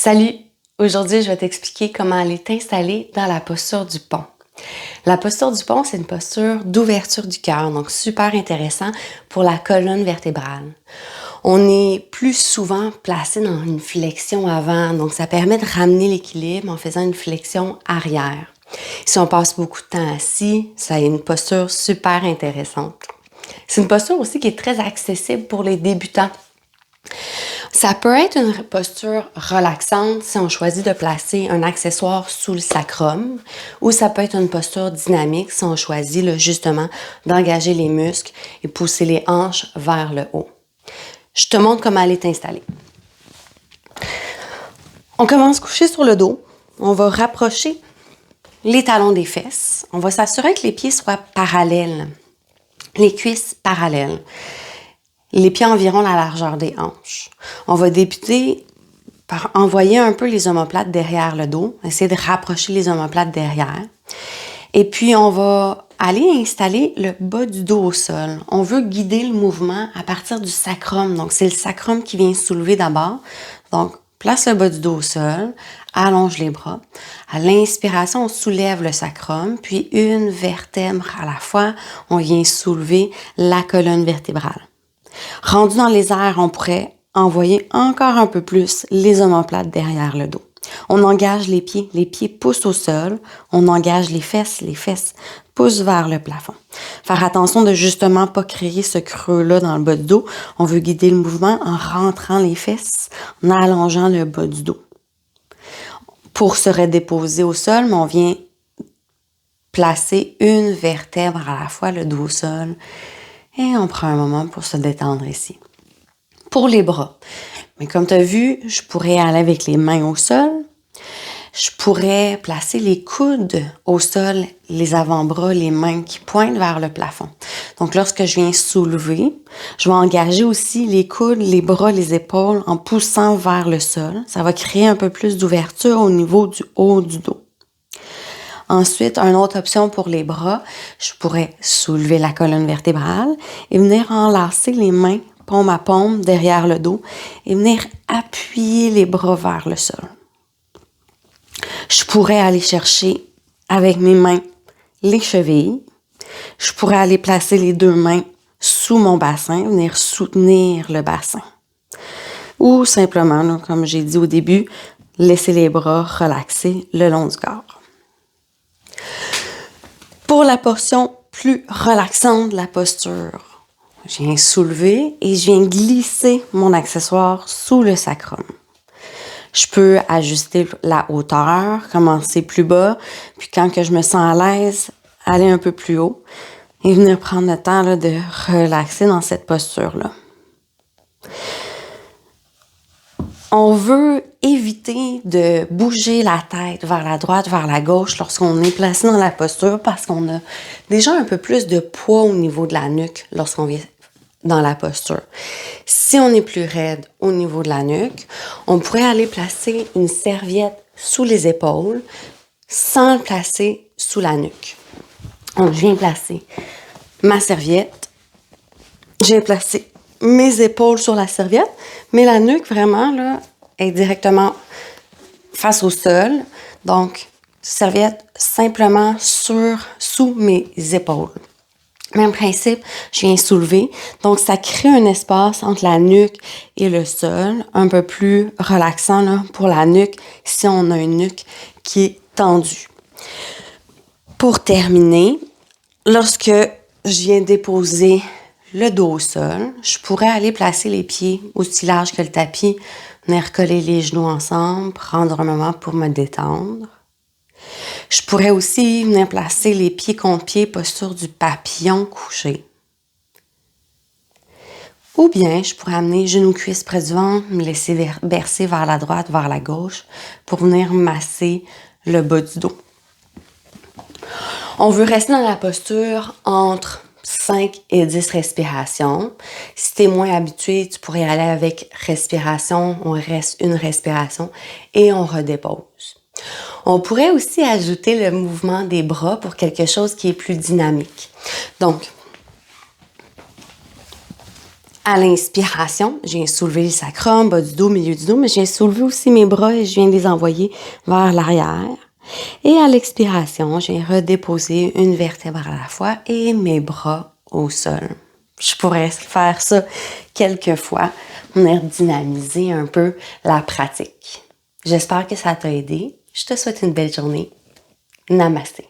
Salut! Aujourd'hui, je vais t'expliquer comment aller t'installer dans la posture du pont. La posture du pont, c'est une posture d'ouverture du cœur, donc super intéressant pour la colonne vertébrale. On est plus souvent placé dans une flexion avant, donc ça permet de ramener l'équilibre en faisant une flexion arrière. Si on passe beaucoup de temps assis, ça a une posture super intéressante. C'est une posture aussi qui est très accessible pour les débutants. Ça peut être une posture relaxante si on choisit de placer un accessoire sous le sacrum, ou ça peut être une posture dynamique si on choisit justement d'engager les muscles et pousser les hanches vers le haut. Je te montre comment aller t'installer. On commence couché sur le dos. On va rapprocher les talons des fesses. On va s'assurer que les pieds soient parallèles, les cuisses parallèles. Les pieds environ la largeur des hanches. On va débuter par envoyer un peu les omoplates derrière le dos, essayer de rapprocher les omoplates derrière. Et puis, on va aller installer le bas du dos au sol. On veut guider le mouvement à partir du sacrum. Donc, c'est le sacrum qui vient soulever d'abord. Donc, place le bas du dos au sol, allonge les bras. À l'inspiration, on soulève le sacrum, puis une vertèbre à la fois, on vient soulever la colonne vertébrale. Rendu dans les airs, on pourrait envoyer encore un peu plus les omoplates derrière le dos. On engage les pieds poussent au sol, on engage les fesses poussent vers le plafond. Faire attention de justement pas créer ce creux-là dans le bas du dos. On veut guider le mouvement en rentrant les fesses, en allongeant le bas du dos. Pour se redéposer au sol, on vient placer une vertèbre à la fois, le dos au sol. Et on prend un moment pour se détendre ici. Pour les bras, mais comme tu as vu, je pourrais aller avec les mains au sol. Je pourrais placer les coudes au sol, les avant-bras, les mains qui pointent vers le plafond. Donc, lorsque je viens soulever, je vais engager aussi les coudes, les bras, les épaules en poussant vers le sol. Ça va créer un peu plus d'ouverture au niveau du haut du dos. Ensuite, une autre option pour les bras, je pourrais soulever la colonne vertébrale et venir enlacer les mains paume à paume derrière le dos et venir appuyer les bras vers le sol. Je pourrais aller chercher avec mes mains les chevilles. Je pourrais aller placer les deux mains sous mon bassin, venir soutenir le bassin. Ou simplement, comme j'ai dit au début, laisser les bras relaxer le long du corps. Pour la portion plus relaxante de la posture, je viens soulever et je viens glisser mon accessoire sous le sacrum. Je peux ajuster la hauteur, commencer plus bas, puis quand que je me sens à l'aise, aller un peu plus haut et venir prendre le temps de relaxer dans cette posture-là. On veut éviter de bouger la tête vers la droite, vers la gauche lorsqu'on est placé dans la posture parce qu'on a déjà un peu plus de poids au niveau de la nuque lorsqu'on vient dans la posture. Si on est plus raide au niveau de la nuque, on pourrait aller placer une serviette sous les épaules sans le placer sous la nuque. Donc, je viens placer ma serviette, je viens placer mes épaules sur la serviette, mais la nuque vraiment là est directement face au sol. Donc, serviette simplement sous mes épaules. Même principe, je viens soulever. Donc, ça crée un espace entre la nuque et le sol, un peu plus relaxant là, pour la nuque si on a une nuque qui est tendue. Pour terminer, lorsque je viens déposer le dos au sol, je pourrais aller placer les pieds aussi larges que le tapis, venir coller les genoux ensemble, prendre un moment pour me détendre. Je pourrais aussi venir placer les pieds contre pieds, posture du papillon couché. Ou bien, je pourrais amener genoux-cuisses près du ventre, me laisser bercer vers la droite, vers la gauche, pour venir masser le bas du dos. On veut rester dans la posture entre 5 et 10 respirations. Si tu es moins habitué, tu pourrais aller avec respiration, on reste une respiration et on redépose. On pourrait aussi ajouter le mouvement des bras pour quelque chose qui est plus dynamique. Donc, À l'inspiration, je viens soulever le sacrum, bas du dos, milieu du dos, mais je viens soulever aussi mes bras et je viens les envoyer vers l'arrière. Et à l'expiration, je viens redéposer une vertèbre à la fois et mes bras au sol. Je pourrais faire ça quelques fois pour dynamiser un peu la pratique. J'espère que ça t'a aidé. Je te souhaite une belle journée. Namasté.